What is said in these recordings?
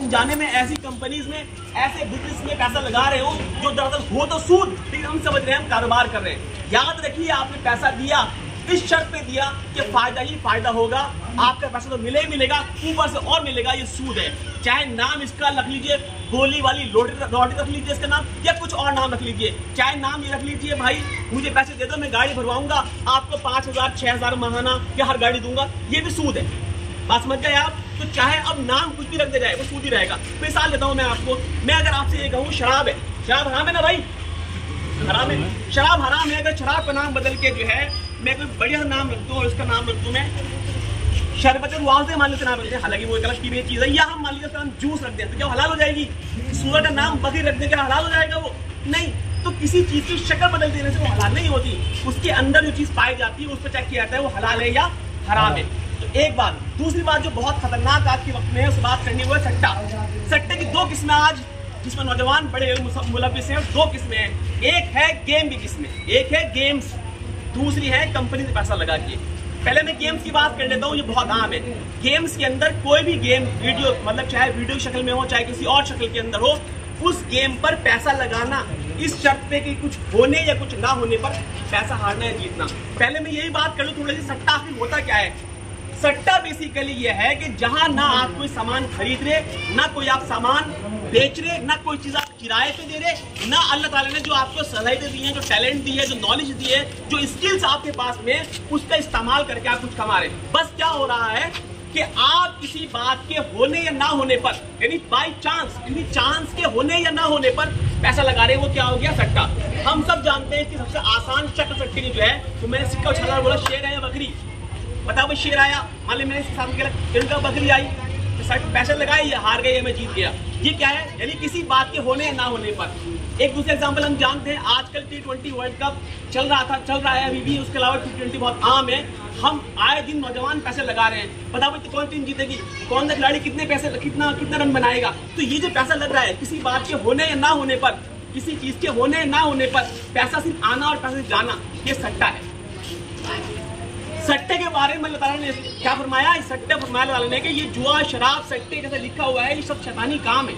जाने में ऐसी कंपनीज में, ऐसे बिजनेस में पैसा लगा रहे हो जो दरअसल हो तो सूद, लेकिन हम समझ रहे हैं हम कारोबार कर रहे हैं। याद रखिए, आपने पैसा दिया इस शर्त पे दिया कि फायदा ही फायदा होगा, आपका पैसा तो मिले ही मिलेगा, ऊपर से और मिलेगा, ये सूद है। चाहे नाम इसका रख लीजिए, गोली वाली लॉटरी रख लीजिए इसका नाम, या कुछ और नाम रख लीजिए। चाहे नाम ये रख लीजिए, भाई मुझे पैसे दे दो, मैं गाड़ी भरवाऊंगा, आपको 5,000 6,000 महाना या हर गाड़ी दूंगा, ये भी सूद है। बात समझ गए आप? तो चाहे अब नाम कुछ भी रख दे जाए, वो सूद ही रहेगा। मिसाल देता हूं मैं आपको, मैं अगर आपसे ये कहूँ शराब है, शराब हराम है ना भाई? हराम है, शराब हराम है। अगर शराब का नाम बदल के जो है मैं कोई बढ़िया नाम रख दूं और उसका नाम रख दूं मैं शरबत वाज़े मान लेते नाम रखते हैं, हालांकि वो एक अलग की चीज है, या हम मान लीजिए उसका नाम जूस रख दें, तो क्या हलाल हो जाएगी? सूअर का नाम बकरी रख दें, क्या हलाल हो जाएगा वो? नहीं। तो किसी चीज की शक्ल बदल देने से वो हलाल नहीं होती, उसके अंदर जो चीज पाई जाती है उस पर चेक किया जाता है वो हलाल है या हराम है। तो एक बात। दूसरी बात जो बहुत खतरनाक आज के वक्त में है, उस बात करनी, वो है सट्टा। सट्टे की दो किस्में आज जिसमें नौजवान बड़े मुलविस हैं, दो किस्में हैं। एक है गेम की किस्में, एक है गेम्स, दूसरी है कंपनी से पैसा लगा के। पहले मैं गेम्स की बात कर लेता हूँ, ये बहुत आम है। गेम्स के अंदर कोई भी गेम वीडियो, मतलब चाहे वीडियो की शक्ल में हो चाहे किसी और शक्ल के अंदर हो, उस गेम पर पैसा लगाना इस शर्त पे कि कुछ होने या कुछ ना होने पर पैसा हारना या जीतना। पहले मैं यही बात कर लूँ थोड़ी सी, सट्टा आखिर होता क्या है? सट्टा बेसिकली ये है कि जहां ना आप कोई सामान खरीद रहे, ना कोई आप सामान बेच रहे, ना कोई चीज आप किराए पे दे रहे, ना अल्लाह ताला ने जो आपको सलाहियतें दी हैं, जो टैलेंट दी है, जो नॉलेज दी है, जो स्किल्स आपके पास में, उसका इस्तेमाल करके आप कुछ कमा रहे। बस क्या हो रहा है कि आप किसी बात के होने या ना होने पर, यानी बाई चांस, यानी चांस के होने या ना होने पर पैसा लगा रहे हैं, वो क्या हो गया? सट्टा। हम सब जानते हैं कि सबसे आसान शक्ल सट्टे की जो है, तो मैंने सिक्का उछाला, बोला शेर है या बकरी? बताओ भाई, शेर आया, मान लिया मैंने सामने खेला, बकरी आई, पैसे लगाए, ये हार गए, मैं जीत गया। ये क्या है? यानी किसी बात के होने या ना होने पर। एक दूसरे एग्जांपल हम जानते हैं, आजकल T20 वर्ल्ड कप चल रहा है अभी भी, उसके अलावा T20 बहुत आम है। हम आए दिन नौजवान पैसे लगा रहे हैं, पता भाई कौन टीम जीतेगी, कौन सा खिलाड़ी कितने पैसे, कितना रन बनाएगा। तो ये जो पैसा लग रहा है किसी बात के होने या ना होने पर, किसी चीज के होने या ना होने पर पैसा सिर्फ आना और पैसे जाना, ये सट्टा है। सट्टे के बारे में अल्लाह ताला ने क्या फरमाया? सट्टे फरमाया ने कि ये जुआ, शराब, सट्टे जैसे लिखा हुआ है, ये सब शैतानी काम है,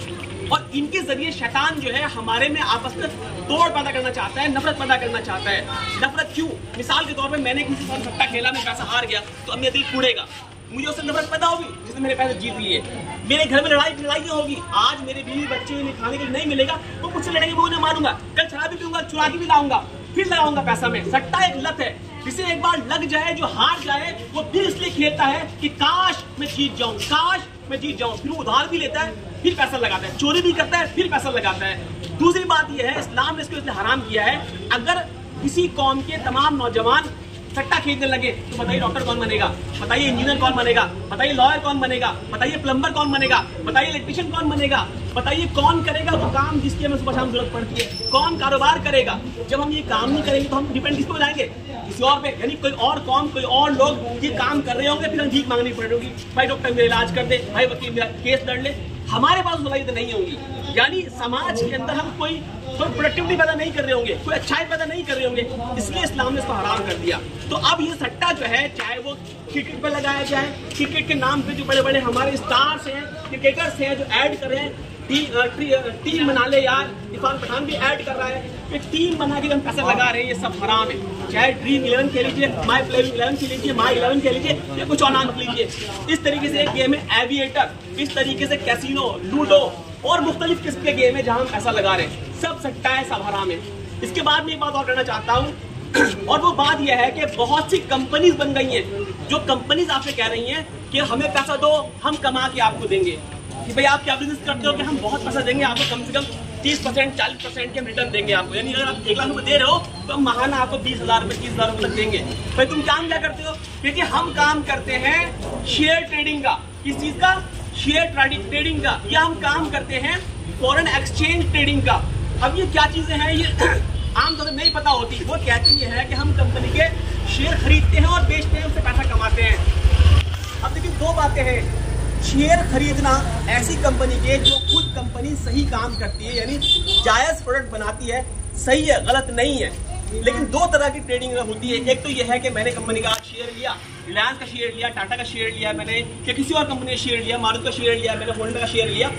और इनके जरिए शैतान जो है हमारे में आपस में तोड़ पैदा करना चाहता है, नफरत पैदा करना चाहता है। नफरत क्यों? मिसाल के तौर पे मैंने किसी से सट्टा खेला, मैं पैसा हार गया, तो अब मेरा दिल टूटेगा, मुझे उससे नफरत पैदा होगी जिसने मेरे पैसे जीत लिए। मेरे घर में लड़ाइयाँ होगी, आज मेरे बीवी बच्चे ने खाने के लिए नहीं मिलेगा, वो मुझसे लड़ेंगे, मैं उन्हें मारूंगा, कल शराब भी पीऊंगा, चुरा के भी लाऊंगा, फिर लगाऊंगा पैसा में। सट्टा एक लत है, जिसे एक बार लग जाए, जो हार जाए, वो फिर इसलिए खेलता है कि काश मैं जीत जाऊं, काश मैं जीत जाऊं। फिर वो उधार भी लेता है, फिर पैसा लगाता है, चोरी भी करता है, फिर पैसा लगाता है। दूसरी बात यह है, इस्लाम ने इसको इसलिए हराम किया है, अगर किसी कौम के तमाम नौजवान सट्टा खरीदने लगे तो बताइए डॉक्टर कौन बनेगा, बताइए इंजीनियर कौन बनेगा, बताइए लॉयर कौन बनेगा, बताइए प्लम्बर कौन बनेगा, बताइए इलेक्ट्रिशियन कौन बनेगा, बताइए कौन करेगा वो काम जिसकी हमें सुबह शाम जरूरत पड़ती है, कौन कारोबार करेगा। जब हम ये काम नहीं करेंगे तो हम डिपेंड किस पे हो जाएंगे? किसी और पे, यानी कोई और कौम, कोई और लोग ये काम कर रहे होंगे, फिर हम भीख मांगनी पड़ेगी, भाई डॉक्टर मेरा इलाज कर दे, भाई वकील मेरा केस लड़ ले। हमारे पास सलाहियत नहीं होंगी, यानी समाज के अंदर हम कोई प्रोडक्टिविटी पैदा नहीं कर रहे होंगे, कोई अच्छाई पैदा नहीं कर रहे होंगे, इसलिए इस्लाम ने इसको हराम कर दिया। तो अब ये सट्टा जो है, चाहे वो क्रिकेट पे लगाया जाए, क्रिकेट के नाम पे जो बड़े बड़े हमारे स्टार्स हैं, क्रिकेटर्स हैं, जो ऐड कर रहे हैं, टीम बना ले यार, इरफान पठान भी ऐड कर रहा है, एक टीम बना के हम पैसा लगा रहे हैं, ये सब हराम है। चाहे ड्रीम 11 खेल लीजिए, माई प्ले 11 खेल लीजिए, माई 11 खेल लीजिए, या कुछ और नाम रख लीजिए। इस तरीके से एक गेम है एविएटर, इस तरीके से कैसीनो, लूडो और मुख्तलिफ किस्म के गेम है जहां हम पैसा लगा रहे हैं, सब सट्टा है, सब हराम है। इसके बाद में एक बात और करना चाहता हूँ, और वो बात यह है कि बहुत सी कंपनीज बन गई हैं, जो कंपनीज आपसे कह रही हैं कि हमें पैसा दो, हम कमा के आपको देंगे, कि भाई आप क्या बिजनेस करते हो कि हम बहुत पैसा देंगे आपको, कम से कम 30% 40% के रिटर्न देंगे आपको, यानी अगर आप 1 लाख रुपए दे रहे हो तो हम महाना आपको 20,000 रुपए 30,000 रुपए तक देंगे। भाई तुम काम क्या करते हो? क्योंकि हम काम करते हैं शेयर ट्रेडिंग का। किस चीज का? शेयर ट्रेडिंग का। या हम काम करते हैं फॉरेन एक्सचेंज ट्रेडिंग का। अब ये क्या चीजें हैं, ये आमतौर पर नहीं पता होती। वो कहते ये है कि हम कंपनी के शेयर खरीदते हैं और बेचते हैं, उससे पैसा कमाते हैं। अब देखिए दो बातें हैं, शेयर खरीदना ऐसी कंपनी के जो खुद कंपनी सही काम करती है, यानी जायज प्रोडक्ट बनाती है, सही है, गलत नहीं है। लेकिन दो तरह की ट्रेडिंग होती है। एक तो यह है कि मैंने कंपनी का शेयर लिया, रिलायंस का शेयर लिया, टाटा का शेयर लिया मैंने, या किसी और कंपनी का शेयर लिया, मारुति का शेयर लिया मैंने, होंडा का शेयर लिया,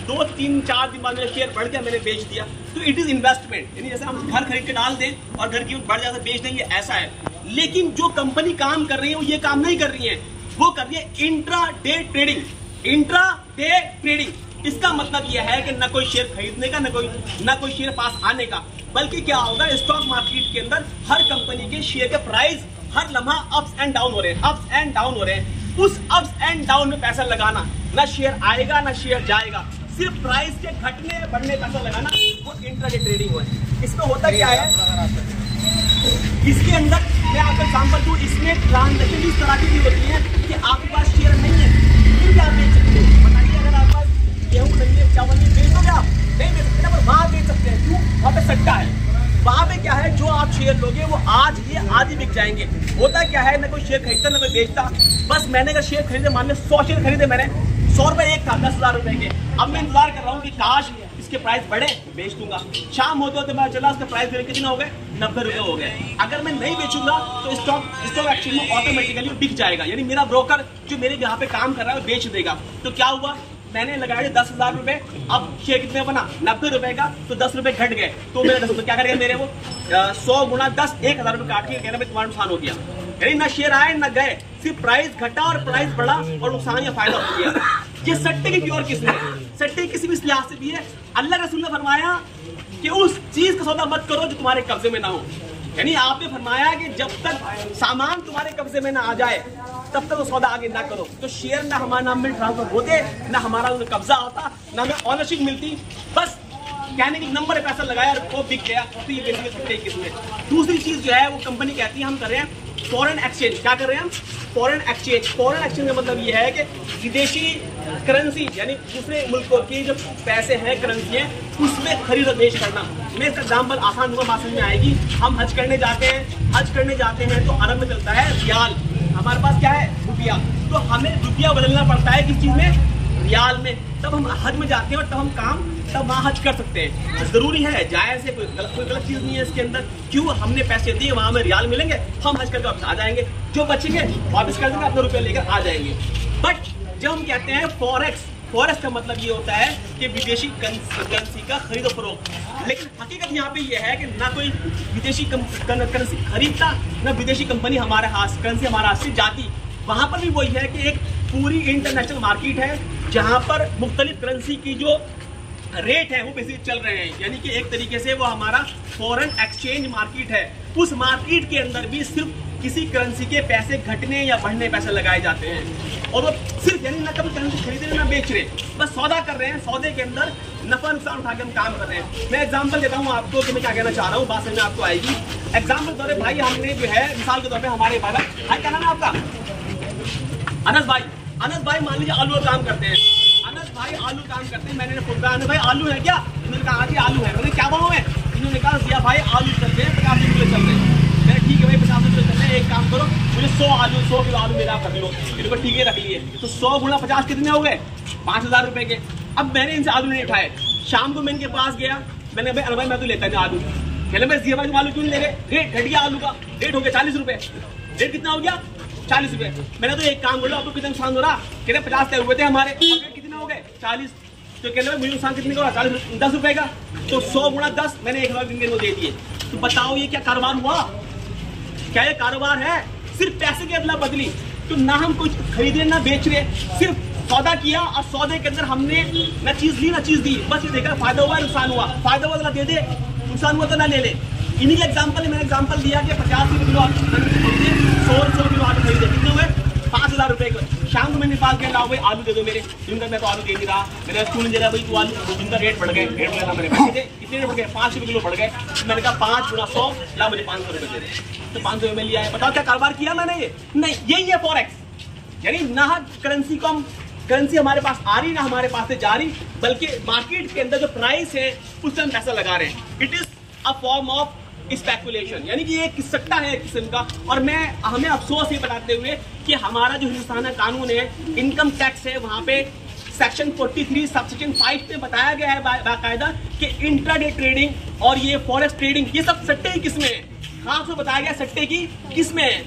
2-3-4 दिन बाद मेरा शेयर बढ़ गया, मैंने बेच दिया, तो इट इज इन्वेस्टमेंट। यानी जैसे हम घर खरीद के डाल दें और घर की बढ़ जाता बेच देंगे, ऐसा है। लेकिन जो कंपनी काम कर रही है वो ये काम नहीं कर रही है, वो कर रही है intra day trading. Intra day trading इसका मतलब यह है कि न कोई शेयर खरीदने का, न कोई शेयर पास आने का, बल्कि क्या होगा, स्टॉक मार्केट के अंदर हर कंपनी के शेयर के प्राइस हर लम्हा अप्स एंड डाउन हो रहे हैं, अप्स एंड डाउन हो रहे हैं। उस अप्स एंड डाउन में पैसा लगाना, ना शेयर आएगा ना शेयर जाएगा, सिर्फ प्राइस के घटने बढ़ने पैसा लगाना, वो इंट्राडे ट्रेडिंग हो है। इसमें होता क्या है, इसके अंदर मैं आपको एग्जांपल दूं, इसमें ट्रांजैक्शन इस तरह की भी होती है कि आपके पास शेयर नहीं है फिर भी आप बेच सकते हो। बताइए, अगर आपके पास गेहूं नहीं है, चावल नहीं, बेचोगे आप? नहीं बेच सकते, पर वहां बेच सकते हैं। क्यों? वहां पे सट्टा है। वहां पे क्या है, जो आप शेयर लोगे वो आज ही बिक जाएंगे। होता क्या है, ना कोई शेयर खरीदता ना कोई बेचता। बस मैंने अगर शेयर खरीदे, मान लो 100 शेयर खरीदे मैंने, 100 रुपए एक था, 10,000 रुपए के। अब मैं इंतजार कर रहा हूँ कि काश इसके प्राइस बढ़े, बेच दूंगा। शाम होते होते मैं चला, उसका प्राइस कितना हो गए, 90 रुपए हो गए। अगर मैं नहीं बेचूंगा तो स्टॉक एक्सचेंज में ऑटोमेटिकली बिक जाएगा, यानी मेरा ब्रोकर जो मेरे यहाँ पे काम कर रहा है वो बेच देगा। तो क्या हुआ, मैंने लगाया 10,000 रुपए, अब शेयर कितने बना, 90 रुपए का, तो 10 रुपए घट गए। तो मेरे 10 रुपए क्या करेगा मेरे, वो 100 गुना 10, 1,000 रुपए काट के कहना भाई तुम्हारा नुकसान हो गया। यानी ना शेयर आए ना गए, सिर्फ प्राइस घटा और प्राइस बढ़ा और नुकसान या फायदा हो गया। ये सट्टे की प्योर किस्म है। सट्टे किसी भी लिहाज से भी है। अल्लाह रसूल ने फरमाया कि उस चीज का सौदा मत करो जो तुम्हारे कब्जे में ना हो। यानी आपने फरमाया कि जब तक सामान तुम्हारे कब्जे में ना आ जाए तब तक वो सौदा आगे ना करो। तो शेयर ना हमारे नाम में ट्रांसफर होते, ना हमारा उन्हें कब्जा होता, ना हमें ऑनरशिप मिलती। बस कहने की नंबर पैसा लगाया और वो बिक गया। तो ये बेसिकली सट्टे किस्म है। दूसरी चीज जो है वो कंपनी कहती है हम कर रहे हैं फॉरेन एक्सचेंज। क्या कर रहे हैं हम? Foreign exchange. फॉरेन एक्सचेंज का मतलब ये है कि विदेशी करेंसी, यानी दूसरे मुल्कों की जो पैसे हैं, करेंसी है, उसमें खरीद और बेच करना। मैं इसका एग्जाम्पल आसान होगा, बात समझ में आएगी। हम हज करने जाते हैं, तो अरब में चलता है रियाल, हमारे पास क्या है, रुपया। तो हमें रुपया बदलना पड़ता है किस चीज में, रियाल में। तब हम हज में जाते हैं और तब वहाँ हज कर सकते हैं। जरूरी है, जायज़ है, कोई गलत चीज नहीं है इसके अंदर। क्यों? हमने पैसे दिए, वहाँ हमें रियाल मिलेंगे, हम हज करके वापस आ जाएंगे, जो बचेंगे वापस कर देंगे, अपने रुपये लेकर आ जाएंगे। बट जब हम कहते हैं फॉरेक्स का मतलब ये होता है कि विदेशी करेंसी का खरीद और फरोख्त। लेकिन हकीकत यहाँ पे ये है कि ना कोई विदेशी करेंसी खरीदता, ना विदेशी कंपनी हमारे हाथ करेंसी हमारे हाथ से जाती। वहाँ पर भी वही है कि एक पूरी इंटरनेशनल मार्केट है जहाँ पर मुख्तलिफ करेंसी की जो रेट है वो बेसिकली चल रहे हैं। यानी कि एक तरीके से वो हमारा फॉरेन एक्सचेंज मार्केट है। उस मार्केट के अंदर भी सिर्फ किसी करेंसी के पैसे घटने या बढ़ने पैसे लगाए जाते हैं, और वो सिर्फ यानी ना कभी करेंसी खरीद रहे ना बेच रहे, बस सौदा कर रहे हैं। सौदे के अंदर नफा नुकसान उठा के हम काम कर रहे हैं। मैं एग्जांपल देता हूँ आपको कि मैं क्या कहना चाह रहा हूँ, बात समझ में आपको आएगी। एग्जांपल के तौर पर भाई, हमने जो है मिसाल के तौर पर हमारे भाई क्या नाम है आपका, अनस भाई मान लीजिए आलू काम करते हैं। अनस भाई आलू काम करते हैं। मैंने पूछा अनस भाई आलू है क्या? उन्होंने कहा जी आलू है। मैंने क्या भाव है? इन्होंने कहा दिया भाई आलू चलते हैं 50 रुपये चलते हैं। मैंने ठीक है भाई 50 रुपये चलते हैं, एक काम करो मुझे 100 किलो आलू मेरा कर लो। इनको ठीक है रख लिए। तो 100 गुना 50 कितने हो गए? 5,000 रुपए के। अब मैंने इनसे आलू नहीं उठाए। शाम को मैं इनके पास गया, मैंने भाई अनस भाई मैं तो लेता नहीं आलू। कहले भाई दिया भाई तुम आलू क्यों नहीं ले गए? रेट घट गया आलू का, रेट हो गया 40 रुपये। रेट कितना हो गया? 40 रुपये। मैंने तो एक काम बोला, आपको कितना नुकसान हो रहा? कह रहे 50 तय हुए थे हमारे, कितने हो गए? 40। तो कह रहे मुझे नुकसान कितने का हो रहा? 10 रुपए का। तो 100 गुना 10 मैंने 1,000 इनको दे दिए। तो बताओ ये क्या कारोबार हुआ? क्या ये कारोबार है? सिर्फ पैसे की अदला बदली। तो ना हम कुछ खरीद रहे ना बेच रहे, सिर्फ सौदा किया और सौदे के अंदर हमने ना चीज ली ना चीज दी, बस ये देखा फायदा हुआ नुकसान हुआ। फायदा हुआ तो दे दे, नुकसान हुआ तो ना ले ले। इन्हीं के एग्जाम्पल मैंने एग्जाम्पल दिया कि 50 किलो आलू 100 किलो आलू खरीदे, कितने हुए? 5,000 रुपए के। शाम को मैंने पास लाओ भाई आलू दे दो मेरे। जिनका मैं तो आलू दे नहीं रहा, मैंने क्यों नहीं दे रहा भाई तू आलू? जिनका रेट बढ़ गए, रेट बढ़ा मेरे पैसे कितने रेट बढ़ गए? 5 रुपये किलो बढ़ गए। मैंने कहा 5 गुना 100 ला मुझे 500 रुपये दे दे। तो 500 में लिया है। बताओ क्या कारोबार किया मैंने? ये नहीं, यही है फॉरेक्स। यानी ना करेंसी को करेंसी हमारे पास आ रही ना हमारे पास से जा रही, बल्कि मार्केट के अंदर जो प्राइस है उससे हम पैसा लगा रहे हैं। It is a form of speculation, यानी कि ये सट्टा है एक किस्म का। और हमें अफसोस ये बताते हुए कि हमारा जो हिंदुस्तान का कानून है, इनकम टैक्स है, वहां पे सेक्शन 43 सबसेक्शन 5 में बताया गया है बाकायदा कि इंट्राडे ट्रेडिंग और ये फॉरेक्स ट्रेडिंग ये सब सट्टे की किस्में हैं। खास में बताया गया सट्टे की किस्में हैं।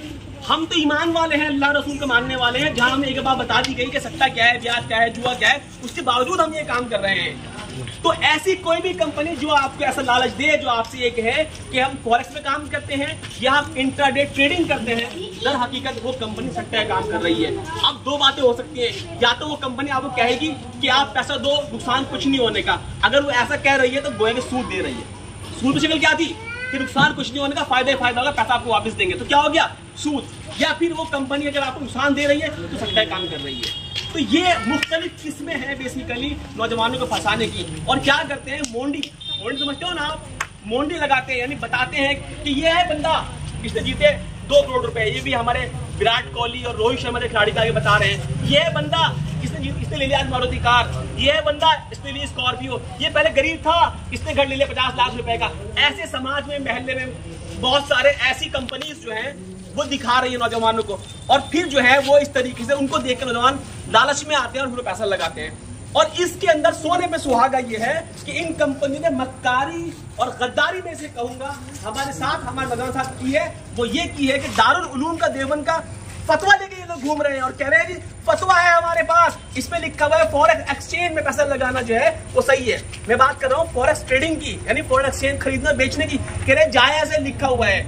हम तो ईमान वाले हैं, अल्लाह रसूल को मानने वाले हैं। जहां हमें एक बार बता दी गई कि सट्टा क्या है, ब्याज क्या है, जुआ क्या है, उसके बावजूद हम ये काम कर रहे हैं। तो ऐसी कोई भी कंपनी जो आपको ऐसा लालच दे, जो आपसे ये कहे कि हम फॉरेक्स में काम करते हैं या हम इंट्राडे ट्रेडिंग करते हैं, दर हकीकत वो कंपनी सट्टा काम कर रही है। अब दो बातें हो सकती हैं, या तो वो कंपनी आपको कहेगी कि आप पैसा दो, नुकसान कुछ नहीं होने का। अगर वो ऐसा कह रही है तो गोया के सूद दे रही है। सूद की शक्ल क्या थी कि नुकसान कुछ नहीं होने का, फायदा ही फायदा होगा, पैसा आपको वापस देंगे, तो क्या हो गया, सूद। या फिर वो कंपनी अगर आपको नुकसान दे रही है तो सट्टा काम कर रही है। तो ये मुख्तलिफ किस्में हैं बेसिकली नौजवानों को फंसाने की। और क्या करते हैं, मोंडी समझते हो ना आप, मोंडी लगाते हैं, यानी बताते हैं कि ये है बंदा इसने जीते 2 करोड़ रुपए। ये भी हमारे विराट कोहली और रोहित शर्मा के खिलाड़ी का ये बता रहे हैं। ये है बंदा इसने ले लिया आज मारुति कार, ये है बंदा इसने ली स्कॉर्पियो, ये पहले गरीब था इसने घर ले लिया 50 लाख रुपए का। ऐसे समाज में, महल्ले में बहुत सारे ऐसी कंपनीज जो हैं वो दिखा रही है नौजवानों को, और फिर जो है वो इस तरीके से उनको देखकर नौजवान लालच में आते हैं और फिर पैसा लगाते हैं। और इसके अंदर सोने पे सुहागा ये है कि इन कंपनी ने मक्कारी और गद्दारी में से कहूंगा हमारे साथ, हमारे नौजवान साथ की है, वो ये की है कि दारुल उलूम का देवबंद का फतवा लेके ये लोग घूम रहे हैं और कह रहे हैं जी फतवा है हमारे पास, इसमें लिखा हुआ है फॉरेक्स एक्सचेंज में पैसा लगाना जो है वो सही है। मैं बात कर रहा हूँ फॉरेक्स ट्रेडिंग की, यानी फॉरेक्स एक्सचेंज खरीदना बेचने की, कह रहे जायज है लिखा हुआ है।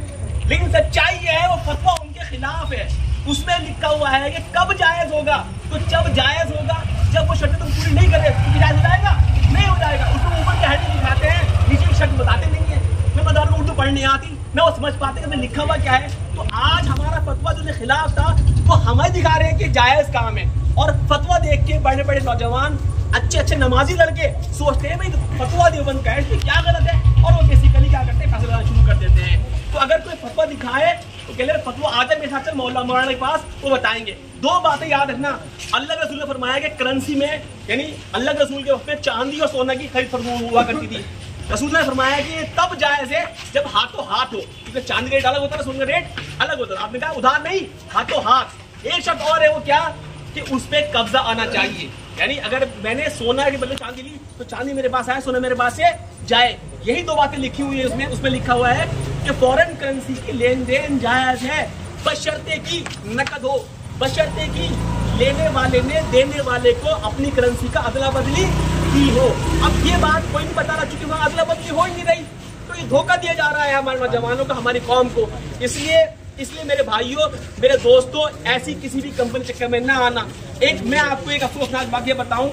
लेकिन सच्चाई ये है वो फतवा उनके खिलाफ है। उसमें लिखा हुआ है कि कब जायज होगा, तो जब जायज होगा जब वो शर्त तुम पूरी नहीं कर रहे तो जायज हो जाएगा, नहीं हो जाएगा। उसको ऊपर की हेडिंग दिखाते हैं, नीचे की शर्त बताते नहीं है। मैं बता रहा हूँ उर्दू पढ़ नहीं आती, मैं वो समझ पाते कि लिखा हुआ क्या है। तो आज हमारा फतवा जो खिलाफ था वो हमें दिखा रहे हैं कि जायज काम है, और फतवा देख के बड़े बड़े नौजवान अच्छे नमाजी लड़के सोचते हैं भाई फतवा देवबंद का है, इसमें क्या गलत है, और वो बेसिकली क्या करते हैं, पैसे लगाना शुरू कर देते हैं। तो अगर कोई फतवा दिखाए तो कह ले फतवा आता है मेरे साथ, चल मौलाना मौलाना के पास, वो बताएंगे। 2 बातें याद रखना, अल्लाह के रसूल ने फरमाया कि करेंसी में, यानी अल्लाह के रसूल के वक्त में चांदी और सोना की खरीद फरोख्त हुआ करती थी। रसूल ने फरमाया कि तब जायज है जब हाथों हाथ हो, क्योंकि चांदी रेट अलग होता है, सोने का रेट अलग होता है। आपने कहा उधार नहीं, हाथों हाथ। एक शब्द और है, वो क्या कि उस पर कब्जा आना चाहिए, यानी अगर मैंने सोना के बदले चांदी ली तो चांदी मेरे पास आए, सोना मेरे पास से जाए। यही 2 बातें लिखी हुई है उसमें लिखा हुआ है कि फॉरेन करेंसी की लेन देन जायज है, बशर्ते की नकद हो, बशर्ते की लेने वाले ने देने वाले को अपनी करेंसी का अदला बदली की हो। अब ये बात कोई नहीं बता रहा, चूंकि वहां अदला बदली हो ही नहीं रही, तो ये धोखा दिया जा रहा है हमारे नौजवानों को, हमारी कौम को। इसलिए मेरे भाइयों, मेरे दोस्तों, ऐसी किसी भी कंपनी चक्कर में ना आना। मैं आपको एक अफसोसनाक वाकया बताऊं,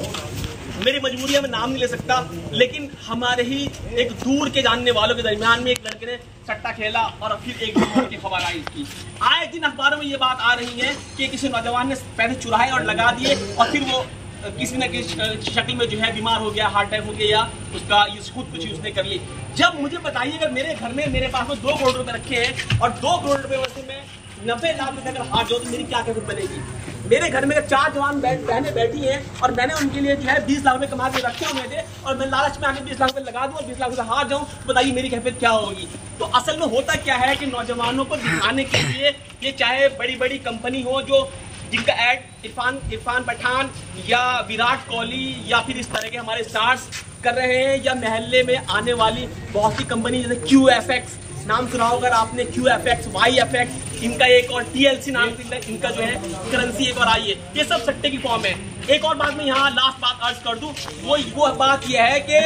मेरी मजबूरी है, मैं नाम नहीं ले सकता, लेकिन हमारे ही एक दूर के जानने वालों के दरमियान में एक लड़के ने सट्टा खेला और फिर एक दिन की खबर आई इसकी। आए दिन अखबारों में ये बात आ रही है कि किसी नौजवान ने पैसे चुराए और लगा दिए, और फिर वो किसी न किसी शक्ल में जो है बीमार हो गया, हार्ट अटैक हो गया, या उसका खुद कुछ उसने कर ली। जब मुझे बताइए अगर मेरे घर में मेरे पास में 2 करोड़ रुपए रखे हैं और 2 करोड़ रुपए में से मैं 90 लाख रुपए अगर हार जाऊं तो मेरी क्या कैफियत बनेगी। मेरे घर में 4 जवान बहनें बैठी हैं और मैंने उनके लिए जो है 20 लाख रुपए कमा के रखे हुए थे, और मैं लालच में आके 20 लाख रुपए लगा दूं और 20 लाख रुपए हार जाऊं, बताइए मेरी कैफियत क्या होगी। तो असल में होता क्या है कि नौजवानों को दिखाने के लिए, ये चाहे बड़ी बड़ी कंपनी हो जो जिनका ऐड इरफान पठान या विराट कोहली या फिर इस तरह के हमारे स्टार्स कर रहे हैं, या महल्ले में आने वाली बहुत सी कंपनी जैसे QFX नाम सुना होगा आपने, QFX, YFX, इनका एक और TLC नाम इनका जो है करेंसी एक और आई है, ये सब सट्टे की फॉर्म है। एक और बात मैं यहाँ लास्ट बात अर्ज कर दूं, वो बात यह है कि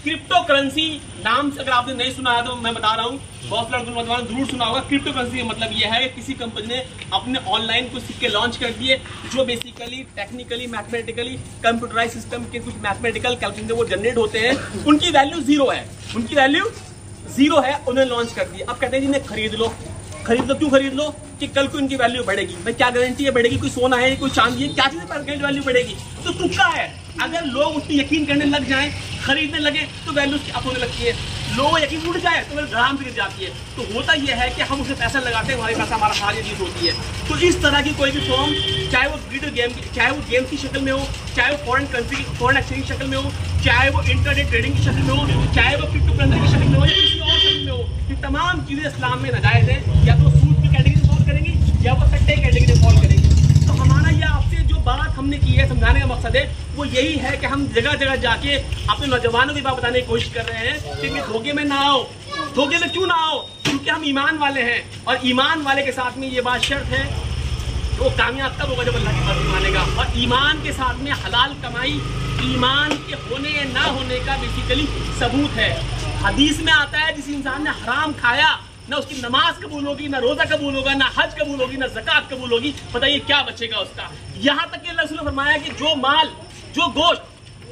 क्रिप्टो करेंसी नाम से अगर आपने नहीं सुना है तो मैं बता रहा हूँ, बहुत लोग नौजवान जरूर सुना होगा। क्रिप्टो करेंसी का मतलब यह है कि किसी कंपनी ने अपने ऑनलाइन कुछ सिक्के लॉन्च कर दिए जो basically technically mathematically computerize system के कुछ मैथमेटिकल कैलकुलेशन वो जनरेट होते हैं, उनकी वैल्यू जीरो है, उन्हें लॉन्च कर दिया। अब कहते हैं जिन्हें खरीद लो, क्यों खरीद लो कि कल को इनकी वैल्यू बढ़ेगी। भाई क्या गारंटी है बढ़ेगी, कोई सोना है कोई चांदी है, क्या चीज़ पर वैल्यू बढ़ेगी, तो तुक्का है। अगर लोग उसकी यकीन करने लग जाएं, खरीदने लगे तो वैल्यू उसकी अप होने लगती है, लोगों यकीन उड़ जाए तो वैल्यू आराम से गिर जाती है। तो होता यह है कि हम उसे पैसा लगाते हैं, हमारे पैसा हमारा हार चीज होती है। तो इस तरह की कोई भी फॉर्म, चाहे वो वीडियो गेम, चाहे वो गेम की शक्ल में हो, चाहे वो फॉरेन करेंसी फॉरेन एक्सचेंज की शक्ल में हो, चाहे वो इंटरनेट ट्रेडिंग की शक्ल में हो, चाहे वो क्रिप्टो करेंसी की शक्ल में हो या किसी और शक्ल में हो, ये तमाम चीजें इस्लाम में नाजायज है। या तो सूद की कैटेगरी फॉलो करेंगी या वो सट्टे कैटेगरी फॉलो करेंगी। तो हमारा यह आपसे जो बात हमने की है, समझाने का मकसद है वो यही है कि हम जगह जगह जाके अपने नौजवानों की बात बताने की कोशिश कर रहे हैं कि धोखे में ना आओ। धोखे में क्यों ना आओ? क्योंकि हम ईमान वाले हैं, और ईमान वाले के साथ में ये बात शर्त है वो कामयाब तब होगा जब अल्लाह की बात मानेगा। और ईमान के साथ में हलाल कमाई ईमान के होने या ना होने का बेसिकली सबूत है। हदीस में आता है जिस इंसान ने हराम खाया ना उसकी नमाज कबूल होगी, ना रोजा कबूल होगा, ना हज कबूल होगी, ना ज़कात कबूल होगी। बताइए क्या बचेगा उसका। यहाँ तक कि अल्लाह रसूल ने फरमाया कि जो माल जो गोश्त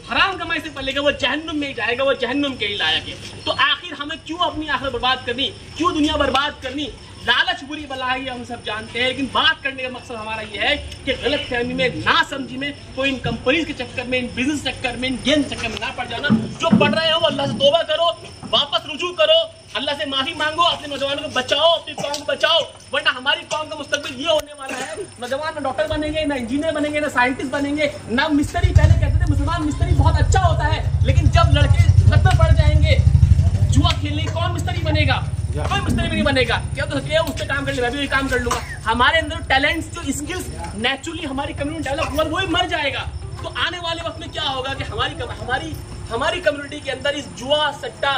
हराम कमाई से पलेगा वो जहन्नुम में ही जाएगा, वो जहन्नुम के ही लायक है। तो आखिर हमें क्यों अपनी आखिरत बर्बाद करनी, क्यों दुनिया बर्बाद करनी। लालच बुरी बला है ये हम सब जानते हैं, लेकिन बात करने का मकसद हमारा ये है कि गलत फहमी में, ना समझी में, कोई इन कंपनीज के चक्कर में, इन बिजनेस चक्कर में, इन गेम चक्कर में ना पड़ जाना। जो पढ़ रहे हो अल्लाह से तौबा करो, वापस रुजू करो, अल्लाह से माफी मांगो, अपने नौजवानों को बचाओ, अपनी कौम को बचाओ, वरना हमारी कौम का मुस्तकबिल ये होने वाला है नौजवान ना डॉक्टर बनेंगे, ना इंजीनियर बनेंगे, ना साइंटिस्ट बनेंगे, ना मिस्त्री। पहले कहते थे मुसलमान मिस्त्री बहुत अच्छा होता है, लेकिन जब लड़के लत में पड़ जाएंगे जुआ खेलने, कौन मिस्त्री बनेगा? कोई मिस्त्री भी नहीं बनेगा। क्या तो सोचिए उससे काम कर ले, मैं भी काम कर लूंगा। हमारे अंदर टैलेंट्स जो स्किल्स नेचुरली हमारी कम्युनिटी डेवलप हुआ वो ही मर जाएगा। तो आने वाले वक्त में क्या होगा कि हमारी कम्युनिटी के अंदर इस जुआ सट्टा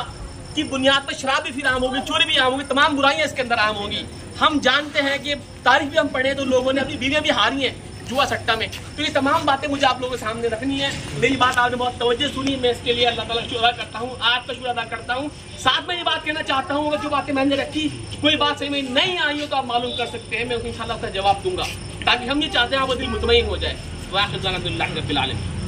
की बुनियाद पर शराब भी फिर आम होगी, चोरी भी आम होगी, तमाम बुराइयां इसके अंदर आम होंगी। हम जानते हैं कि तारीख भी हम पढ़े तो लोगों ने अपनी बीवियां भी हारी हैं जुआ सट्टा में। तो ये तमाम बातें मुझे आप लोगों के सामने रखनी है। मेरी बात आपने बहुत तवज्जो सुनी, मैं इसके लिए अल्लाह ताला का शुक्र अदा करता हूँ, आपका शुक्र अदा करता हूँ। साथ में ये बात कहना चाहता हूँ अगर जो बातें मैंने रखी कोई बात सही में नहीं आई हो तो आप मालूम कर सकते हैं, मैं उसको इंशाल्लाह उसका जवाब दूंगा, ताकि हम ये चाहते हैं वो दिल मुतमईन हो जाए। वाक़िअतन अल्हम्दुलिल्लाह रब्बिल आलमीन।